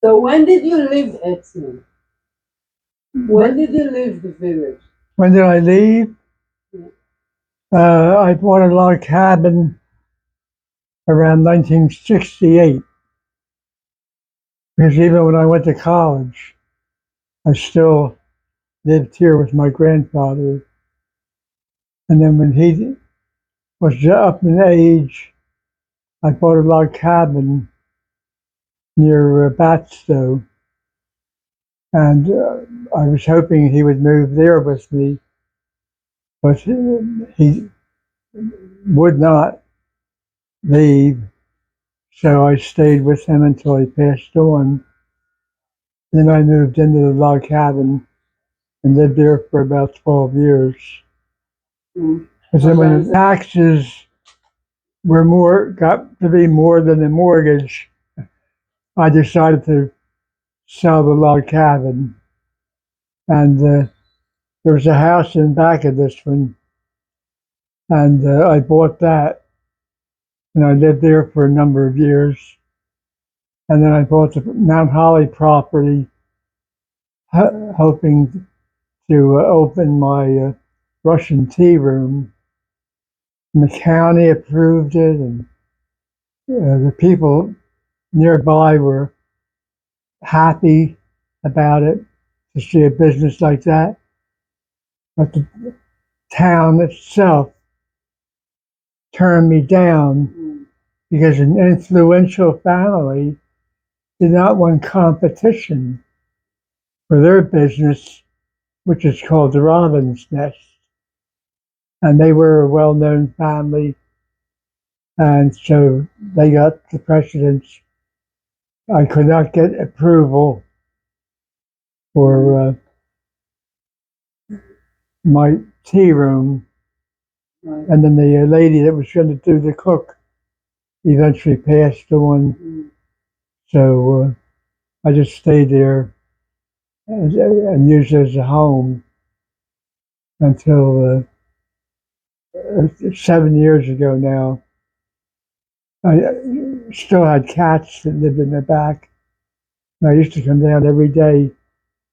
So when did you leave Edson? When did you leave the village? When did I leave? Yeah. I bought a log cabin around 1968 because even when I went to college, I still lived here with my grandfather. And then when he was up in age, I bought a log cabin near Batstow, and I was hoping he would move there with me, but he would not leave. So I stayed with him until he passed on. Then I moved into the log cabin and lived there for about 12 years. Mm. Because then when the taxes got to be more than the mortgage, I decided to sell the log cabin. And there was a house in back of this one, and I bought that, and I lived there for a number of years. And then I bought the Mount Holly property, hoping to open my Russian tea room. And the county approved it, and the people nearby were happy about it to see a business like that. But the town itself turned me down because an influential family did not want competition for their business, which is called the Robin's Nest. And they were a well known family, and so they got the precedence. I could not get approval for my tea room. And then the lady that was going to do the cook eventually passed on. So I just stayed there and used it as a home until 7 years ago now. I still had cats that lived in the back, and I used to come down every day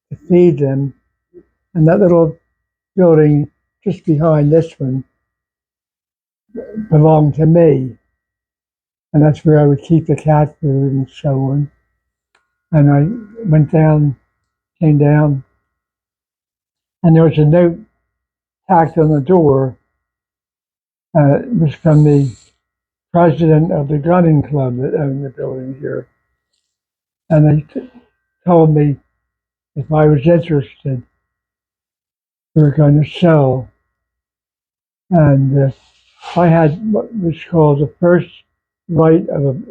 to feed them. And that little building just behind this one belonged to me, and that's where I would keep the cat food and so on. And I came down, and there was a note tacked on the door. It was from the president of the gunning club that owned the building here, and they told me if I was interested, we were going to sell. And I had what was called the first right of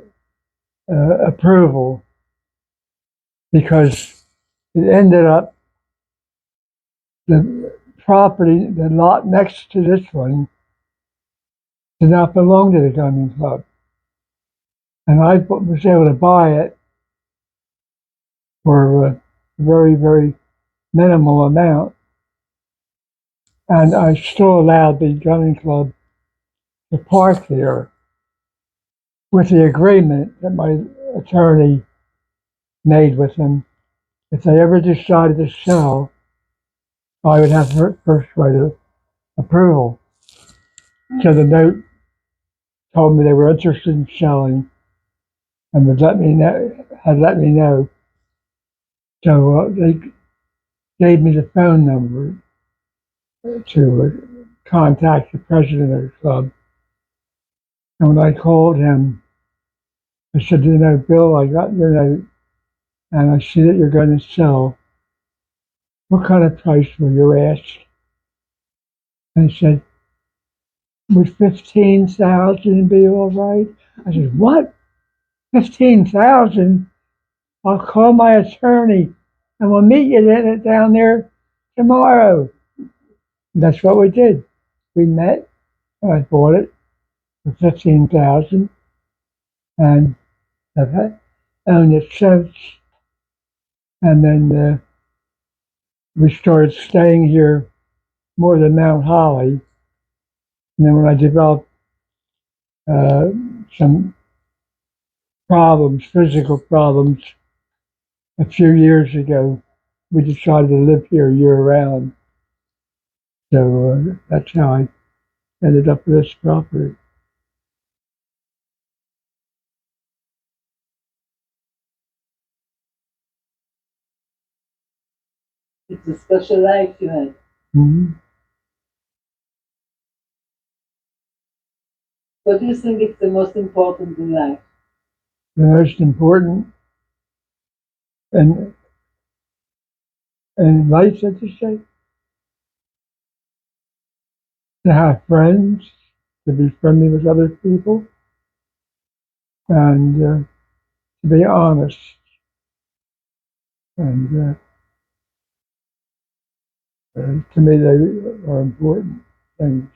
approval because it ended up the property, the lot next to this one, did not belong to the gunning club. And I was able to buy it for a very, very minimal amount. And I still allowed the gunning club to park there with the agreement that my attorney made with them. If they ever decided to sell, I would have first right of approval. So the note told me they were interested in selling and had let me know. So they gave me the phone number to contact the president of the club. And when I called him, I said, Bill, I got your note and I see that you're going to sell. What kind of price will you ask? And he said, would 15,000 be all right? I said, what? 15,000? I'll call my attorney and we'll meet you down there tomorrow. And that's what we did. We met. I bought it for 15,000, and I've owned it since. And then we started staying here more than Mount Holly. And then when I developed uh, some problems, physical problems, a few years ago, we decided to live here year round. So that's how I ended up with this property. It's a special life you had. Hmm. What do you think is the most important in life? The most important and in life, as you say, to have friends, to be friendly with other people, and to be honest. And to me, they are important things.